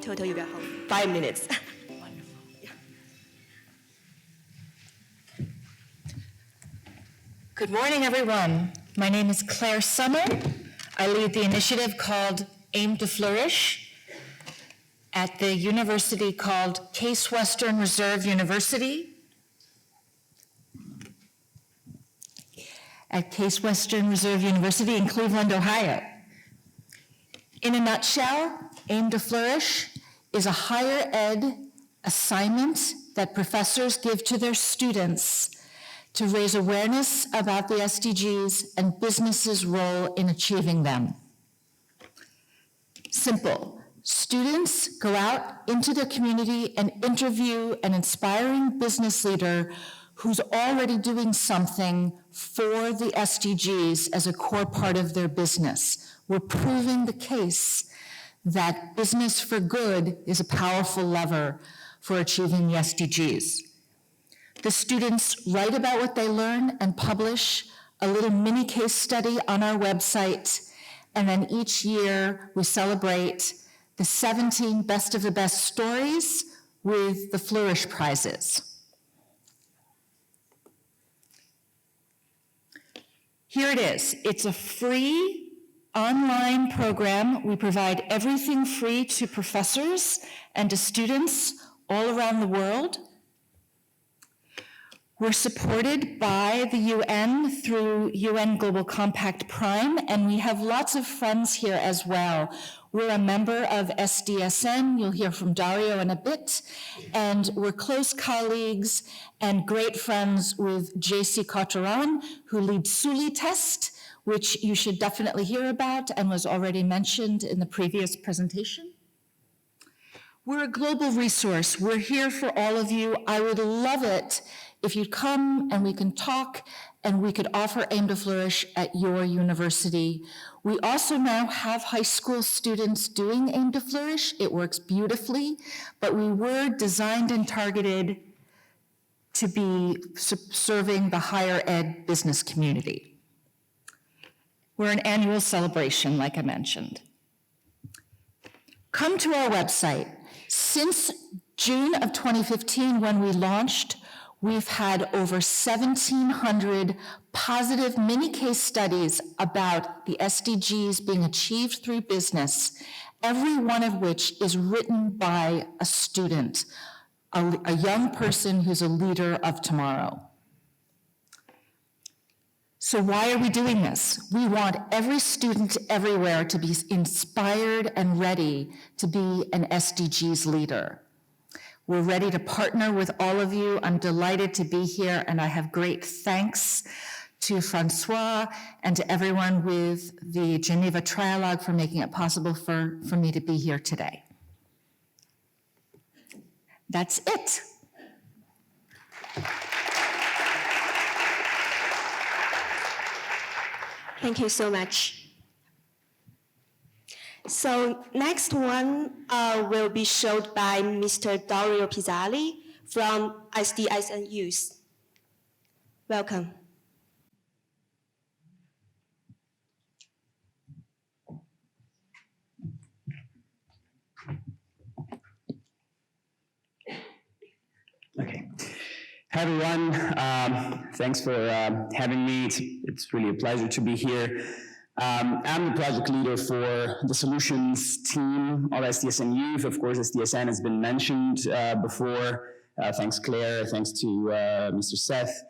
total you got 5 minutes. Good morning, everyone. My name is Claire Summer. I lead the initiative called Aim to Flourish at the university called Case Western Reserve University. At Case Western Reserve University in Cleveland, Ohio. In a nutshell, Aim to Flourish is a higher ed assignment that professors give to their students to raise awareness about the SDGs and businesses' role in achieving them. Simple. Students go out into the community and interview an inspiring business leader who's already doing something for the SDGs as a core part of their business. We're proving the case that business for good is a powerful lever for achieving the SDGs. The students write about what they learn and publish a little mini case study on our website, and then each year we celebrate the 17 best of the best stories with the Flourish prizes. Here it is. It's a free online program. We provide everything free to professors and to students all around the world. We're supported by the UN through UN Global Compact Prime, and we have lots of friends here as well. We're a member of SDSN, you'll hear from Dario in a bit, and we're close colleagues and great friends with JC Kotaran, who leads Suli Test, which you should definitely hear about and was already mentioned in the previous presentation. We're a global resource. We're here for all of you. I would love it if you'd come and we can talk and we could offer Aim to Flourish at your university. We also now have high school students doing Aim to Flourish. It works beautifully, but we were designed and targeted to be serving the higher ed business community. We're an annual celebration, like I mentioned. Come to our website. Since June of 2015, when we launched, we've had over 1,700 positive mini case studies about the SDGs being achieved through business, every one of which is written by a student, a young person who's a leader of tomorrow. So why are we doing this? We want every student everywhere to be inspired and ready to be an SDGs leader. We're ready to partner with all of you. I'm delighted to be here, and I have great thanks to Francois and to everyone with the Geneva Trialogue for making it possible for me to be here today. That's it. Thank you so much. So next one will be showed by Mr. Dario PISELLI from SDSN Youth. Welcome. Okay. Hi, everyone. Thanks for having me. It's really a pleasure to be here. I'm the project leader for the solutions team of SDSN Youth. Of course, SDSN has been mentioned before. Thanks, Claire. Thanks to Mr. Seth.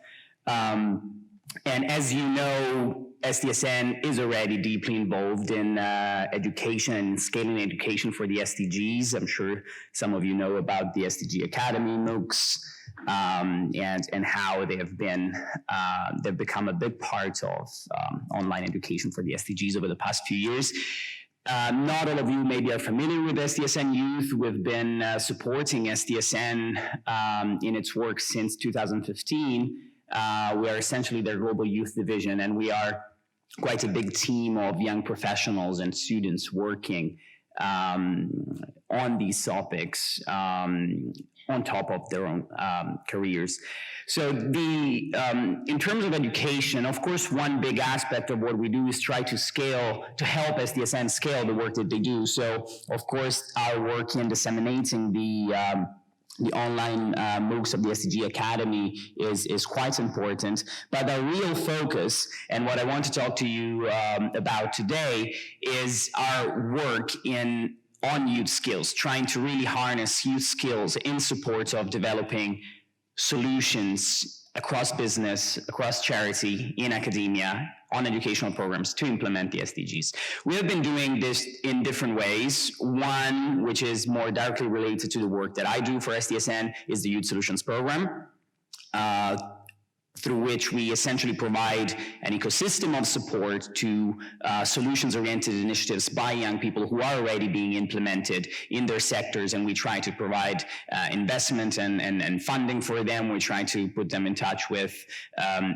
And as you know, SDSN is already deeply involved in education and scaling education for the SDGs. I'm sure some of you know about the SDG Academy, MOOCs, and how they have been, they've become a big part of online education for the SDGs over the past few years. Not all of you maybe are familiar with SDSN Youth. We've been supporting SDSN in its work since 2015. We are essentially their global youth division, and we are quite a big team of young professionals and students working on these topics. on top of their own careers. So in terms of education, of course, one big aspect of what we do is try to help SDSN scale the work that they do. So, of course, our work in disseminating the online MOOCs of the SDG Academy is quite important, but our real focus, and what I want to talk to you about today, is our work on youth skills, trying to really harness youth skills in support of developing solutions across business, across charity, in academia, on educational programs to implement the SDGs. We have been doing this in different ways. One, which is more directly related to the work that I do for SDSN, is the Youth Solutions Program, through which we essentially provide an ecosystem of support to solutions-oriented initiatives by young people who are already being implemented in their sectors, and we try to provide investment and funding for them. We try to put them in touch with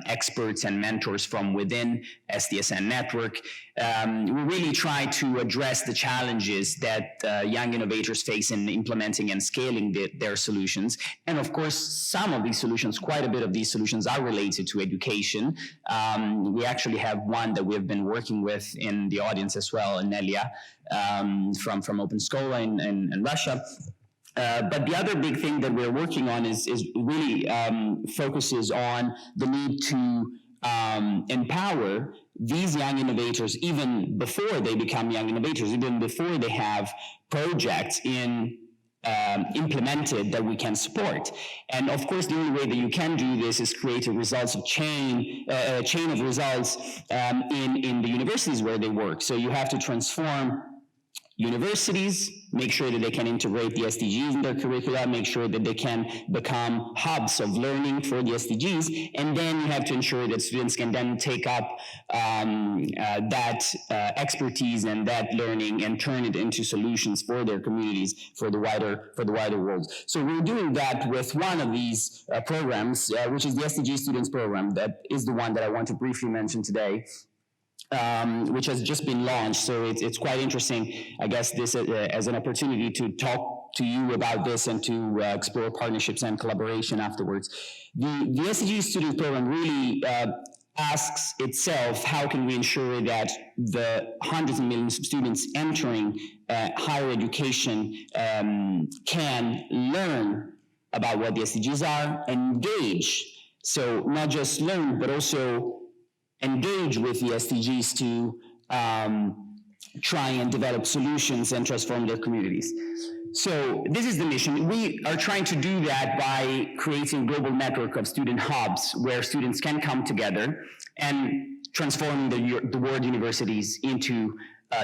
experts and mentors from within SDSN network. We really try to address the challenges that young innovators face in implementing and scaling their solutions. And of course, some of these solutions, quite a bit of these solutions, are related to education. We actually have one that we have been working with in the audience as well, Nelia, from Open Scholar in Russia. But the other big thing that we're working on is really focuses on the need to empower these young innovators even before they become young innovators, even before they have projects implemented that we can support. And of course, the only way that you can do this is create a chain of results in the universities where they work. So you have to transform universities, make sure that they can integrate the SDGs in their curricula, make sure that they can become hubs of learning for the SDGs, and then you have to ensure that students can then take up that expertise and that learning and turn it into solutions for their communities, for the wider world. So we're doing that with one of these programs, which is the SDG Students Program. That is the one that I want to briefly mention today. Which has just been launched, so it's quite interesting, I guess, this as an opportunity to talk to you about this and to explore partnerships and collaboration afterwards. The SDG Student Program really asks itself, how can we ensure that the hundreds of millions of students entering higher education can learn about what the SDGs are, engage, so not just learn, but also engage with the SDGs to try and develop solutions and transform their communities. So this is the mission. We are trying to do that by creating a global network of student hubs where students can come together and transforming the world universities into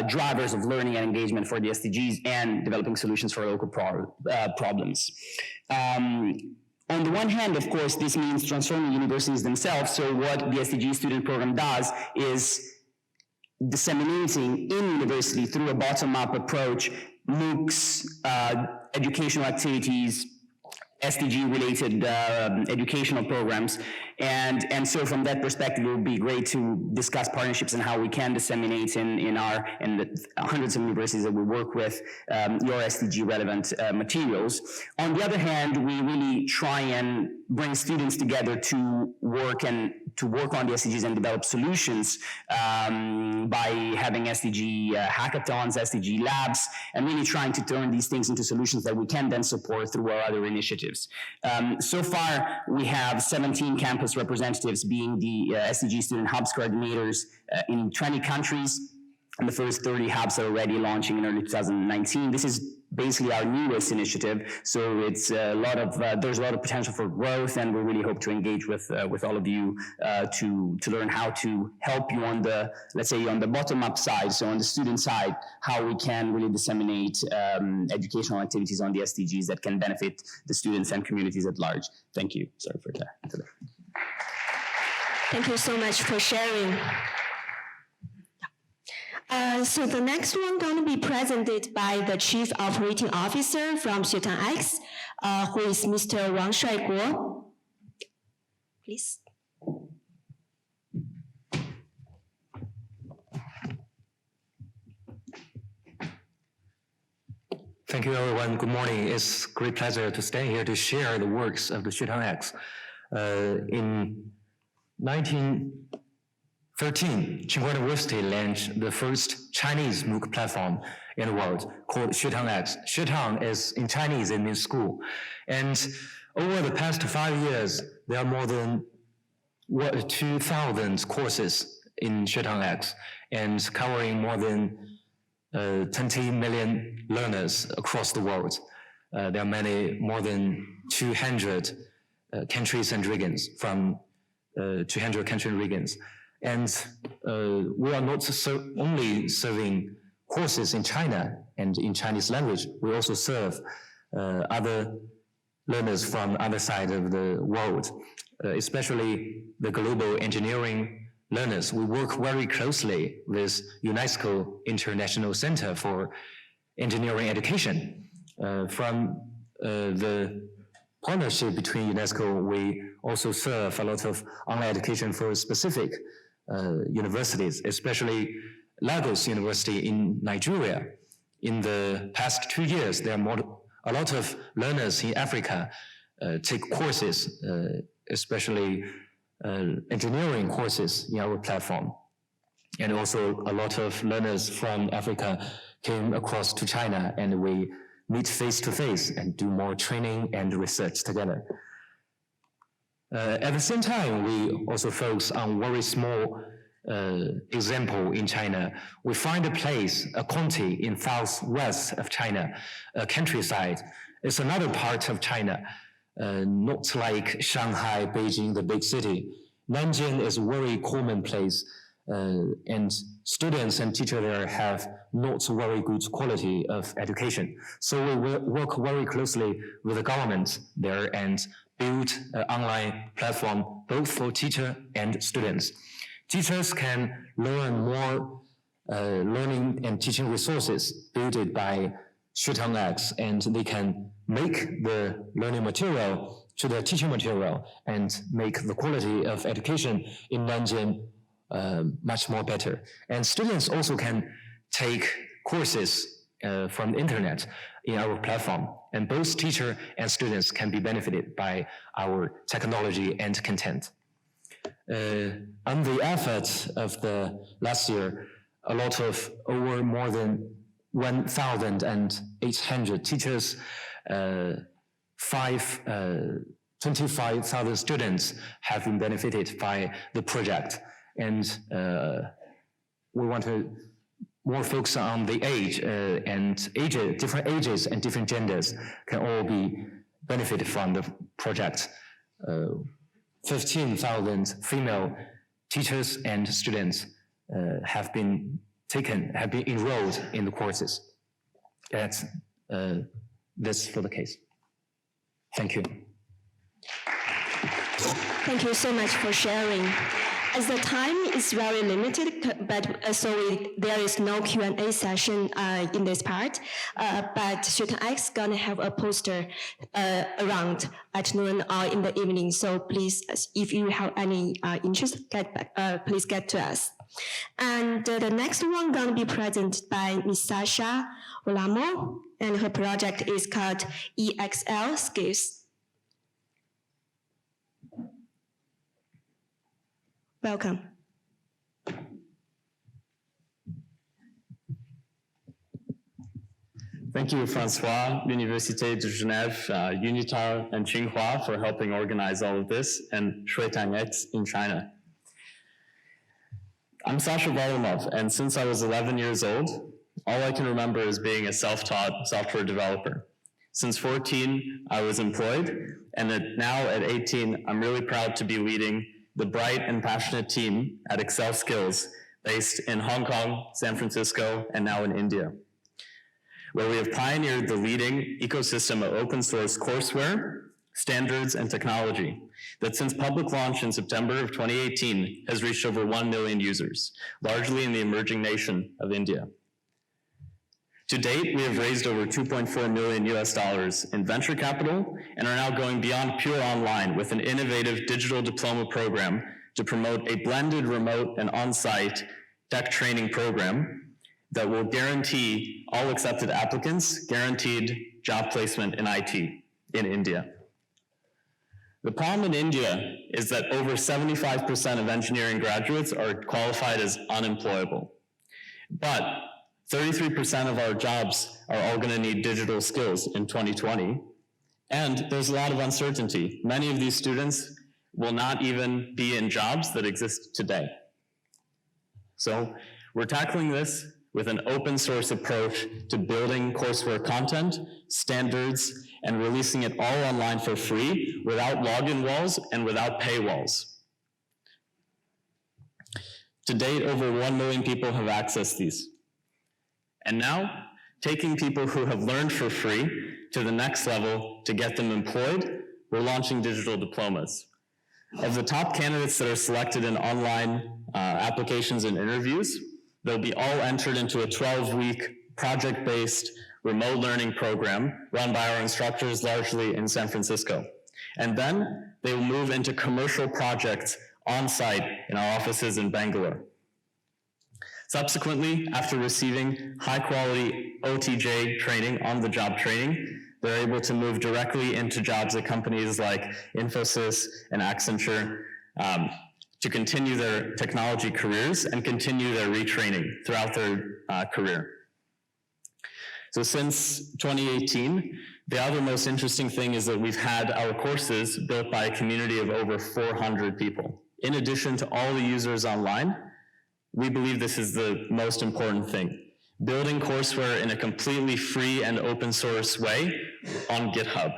drivers of learning and engagement for the SDGs and developing solutions for local problems. On the one hand, of course, this means transforming universities themselves. So what the SDG Student Program does is disseminating in university through a bottom-up approach, MOOCs, educational activities, SDG-related educational programs, and so from that perspective, it would be great to discuss partnerships and how we can disseminate in the hundreds of universities that we work with your SDG-relevant materials. On the other hand, we really try and bring students together to work on the SDGs and develop solutions by having SDG hackathons, SDG labs, and really trying to turn these things into solutions that we can then support through our other initiatives. So far, we have 17 campus representatives being the SDG Student Hubs coordinators in 20 countries, and the first 30 hubs are already launching in early 2019. This is basically our newest initiative, so it's there's a lot of potential for growth, and we really hope to engage with all of you to learn how to help you on the, let's say, on the bottom-up side, so on the student side, how we can really disseminate educational activities on the SDGs that can benefit the students and communities at large. Thank you. Sorry for that. Thank you so much for sharing. So the next one going to be presented by the Chief Operating Officer from XuetangX, who is Mr. Wang Shuaiguo. Please. Thank Thank you, everyone. Good morning. It's a great pleasure to stay here to share the works of the XuetangX. In 1913, Tsinghua University launched the first Chinese MOOC platform in the world called XuetangX. Xutang is in Chinese, it means school. And over the past 5 years, there are more than 2,000 courses in XuetangX and covering more than 20 million learners across the world. There are more than 200 countries and regions from 200 countries and regions. And we are not only serving courses in China and in Chinese language, we also serve other learners from other side of the world, especially the global engineering learners. We work very closely with UNESCO International Center for Engineering Education. From the partnership between UNESCO, we also serve a lot of online education for specific universities, especially Lagos University in Nigeria. In the past 2 years, there are a lot of learners in Africa take courses, especially engineering courses in our platform. And also a lot of learners from Africa came across to China, and we meet face to face and do more training and research together. At the same time, we also focus on very small example in China. We find a place, a county in southwest of China, a countryside. It's another part of China. Not like Shanghai, Beijing, the big city. Nanjing is a very common place, and students and teachers there have not very good quality of education. So we work very closely with the government there and build an online platform both for teachers and students. Teachers can learn more learning and teaching resources built by XuetangX, and they can make the learning material to the teaching material and make the quality of education in Nanjing much more better. And students also can take courses from the internet in our platform, and both teacher and students can be benefited by our technology and content. On the efforts of the last year, a lot of more than 1,800 teachers, 25,000 students have been benefited by the project. And we want to more focus on the age different ages and different genders can all be benefited from the project. 15,000 female teachers and students have been enrolled in the courses. That's for the case. Thank you. Thank you so much for sharing. As the time is very limited, but there is no Q&A session in this part, but XuetangX is going to have a poster around at noon or in the evening. So please, if you have any interest, please get to us. And the next one going to be presented by Ms. Sasha VARLAMOV, and her project is called EXLSkills. Welcome. Thank you, Francois, Université de Genève, UNITAR, and Tsinghua for helping organize all of this, and XuetangX in China. I'm Sasha VARLAMOV, and since I was 11 years old, all I can remember is being a self-taught software developer. Since 14, I was employed, and now at 18, I'm really proud to be leading the bright and passionate team at EXLSkills based in Hong Kong, San Francisco, and now in India, where we have pioneered the leading ecosystem of open source courseware, standards, and technology that since public launch in September of 2018 has reached over 1 million users, largely in the emerging nation of India. To date, we have raised over $2.4 million in venture capital and are now going beyond pure online with an innovative digital diploma program to promote a blended remote and on-site tech training program that will guarantee all accepted applicants guaranteed job placement in IT in India. The problem in India is that over 75% of engineering graduates are qualified as unemployable. But 33% of our jobs are all going to need digital skills in 2020. And there's a lot of uncertainty. Many of these students will not even be in jobs that exist today. So we're tackling this with an open source approach to building courseware content, standards, and releasing it all online for free without login walls and without paywalls. To date, over 1 million people have accessed these. And now, taking people who have learned for free to the next level to get them employed, we're launching digital diplomas. Of the top candidates that are selected in online applications and interviews, they'll be all entered into a 12-week project-based remote learning program run by our instructors largely in San Francisco. And then they will move into commercial projects on-site in our offices in Bangalore. Subsequently, after receiving high-quality OTJ training, on-the-job training, they're able to move directly into jobs at companies like Infosys and Accenture to continue their technology careers and continue their retraining throughout their career. So since 2018, the other most interesting thing is that we've had our courses built by a community of over 400 people. In addition to all the users online, we believe this is the most important thing. Building courseware in a completely free and open source way on GitHub.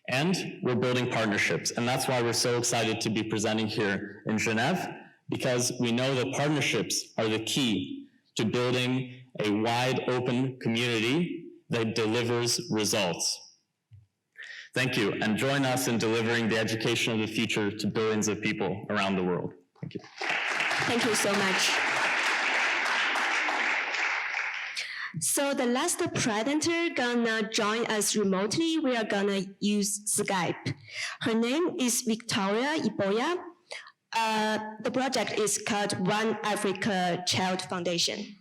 And we're building partnerships, and that's why we're so excited to be presenting here in Geneva, because we know that partnerships are the key to building a wide open community that delivers results. Thank you, and join us in delivering the education of the future to billions of people around the world. Thank you. Thank you so much. So the last presenter gonna join us remotely. We are gonna use Skype. Her name is Victoria Iboya. The project is called OneAfricaChild Foundation.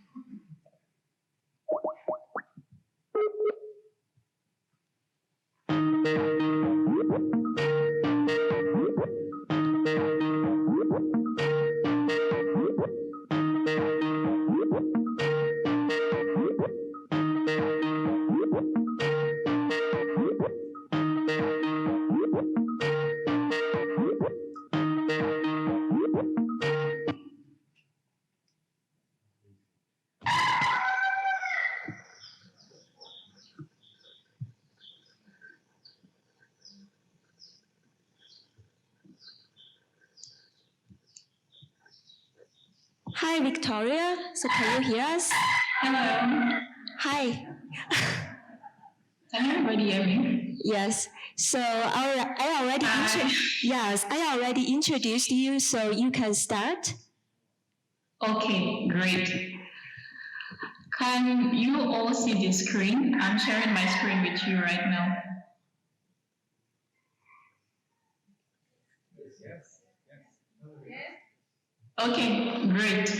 Hi, Victoria. So can you hear us? Hello. Hi. Can everybody hear me? Yes. So I already introduced you, so you can start. Okay, great. Can you all see the screen? I'm sharing my screen with you right now. Okay, great.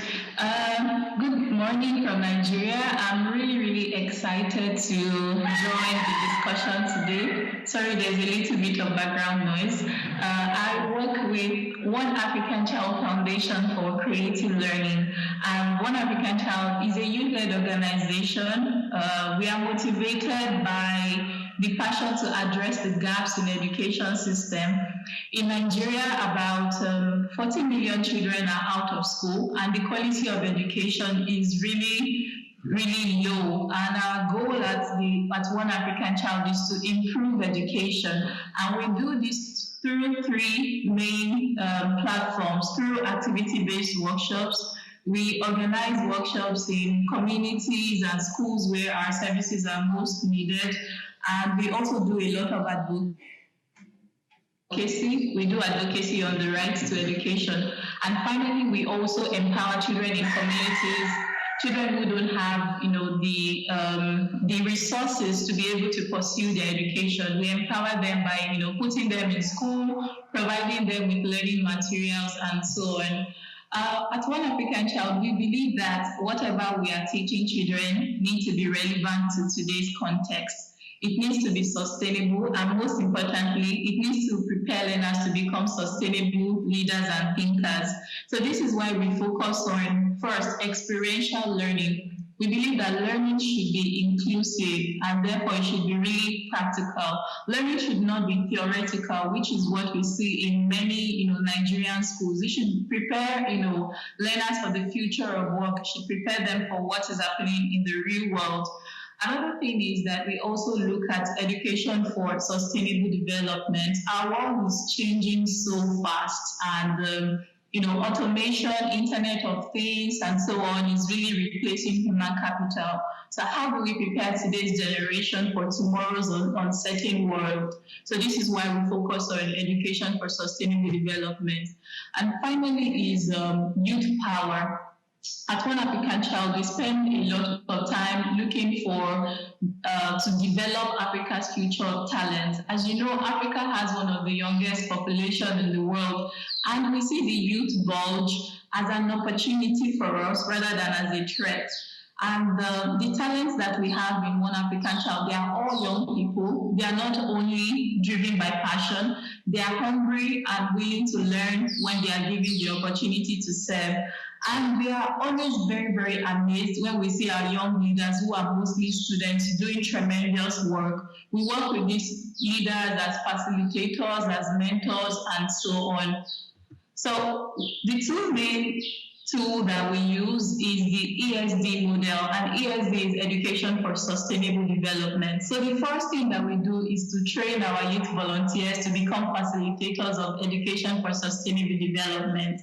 Good morning from Nigeria. I'm really excited to join the discussion today. Sorry, there's a little bit of background noise. I work with OneAfricaChild Foundation for Creative Learning. And OneAfricaChild is a youth-led organization. We are motivated by the passion to address the gaps in the education system. In Nigeria, about 40 million children are out of school, and the quality of education is really low. And our goal at OneAfricaChild is to improve education. And we do this through three main platforms, through activity-based workshops. We organize workshops in communities and schools where our services are most needed. And we also do a lot of advocacy. We do advocacy on the rights to education. And finally, we also empower children in communities, children who don't have, the resources to be able to pursue their education. We empower them by, putting them in school, providing them with learning materials, and so on. At OneAfricaChild, we believe that whatever we are teaching children needs to be relevant to today's context. It needs to be sustainable, and most importantly, it needs to prepare learners to become sustainable leaders and thinkers. So this is why we focus on, first, experiential learning. We believe that learning should be inclusive, and therefore it should be really practical. Learning should not be theoretical, which is what we see in many, Nigerian schools. It should prepare, learners for the future of work. It should prepare them for what is happening in the real world. Another thing is that we also look at education for sustainable development. Our world is changing so fast, and automation, Internet of Things, and so on is really replacing human capital. So how do we prepare today's generation for tomorrow's uncertain world? So this is why we focus on education for sustainable development. And finally is youth power. At OneAfricaChild, we spend a lot of time looking for to develop Africa's future talent. As you know, Africa has one of the youngest population in the world, and we see the youth bulge as an opportunity for us rather than as a threat. And the talents that we have in OneAfricaChild, they are all young people. They are not only driven by passion, they are hungry and willing to learn when they are given the opportunity to serve. And we are always very, very amazed when we see our young leaders, who are mostly students, doing tremendous work. We work with these leaders as facilitators, as mentors, and so on. So the two main tool that we use is the ESD model, and ESD is Education for Sustainable Development. So the first thing that we do is to train our youth volunteers to become facilitators of Education for Sustainable Development.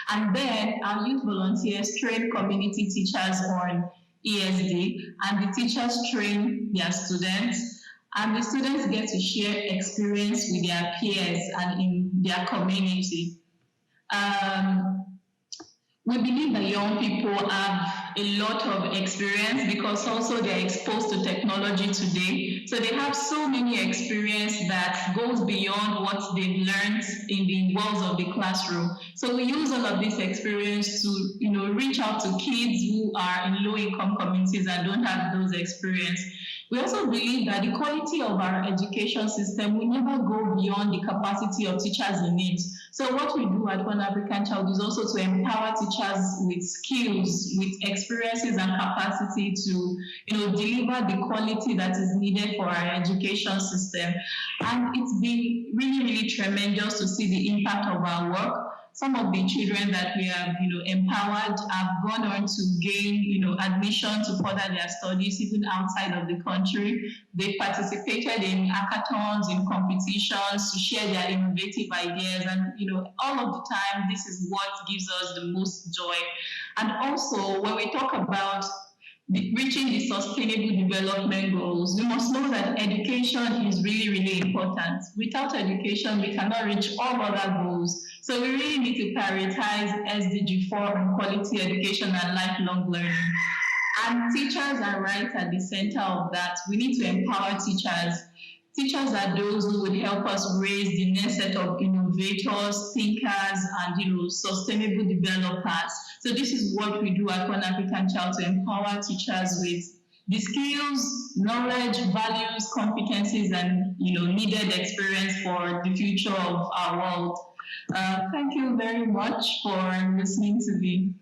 And then our youth volunteers train community teachers on ESD, and the teachers train their students, and the students get to share experience with their peers and in their community. We believe that young people have a lot of experience because also they're exposed to technology today. So they have so many experience that goes beyond what they've learned in the walls of the classroom. So we use all of this experience to, reach out to kids who are in low-income communities and don't have those experience. We also believe that the quality of our education system will never go beyond the capacity of teachers in it. So what we do at OneAfricaChild is also to empower teachers with skills, with experiences and capacity to, deliver the quality that is needed for our education system. And it's been really, really tremendous to see the impact of our work. Some of the children that we have, empowered have gone on to gain, admission to further their studies even outside of the country. They participated in hackathons, in competitions to share their innovative ideas, and all of the time, this is what gives us the most joy. And also, when we talk about reaching the sustainable development goals, we must know that education is really, really important. Without education, we cannot reach all other goals. So we really need to prioritize SDG 4 on quality education and lifelong learning. And teachers are right at the center of that. We need to empower teachers. Teachers are those who would help us raise the next set of innovators, thinkers, and sustainable developers. So this is what we do at OneAfricaChild, to empower teachers with the skills, knowledge, values, competencies, and needed experience for the future of our world. Thank you very much for listening to me.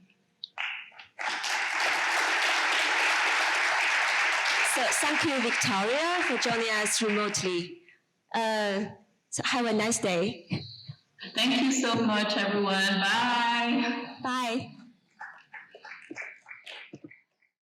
So thank you, Victoria, for joining us remotely. So have a nice day. Thank you so much, everyone. Bye. Bye.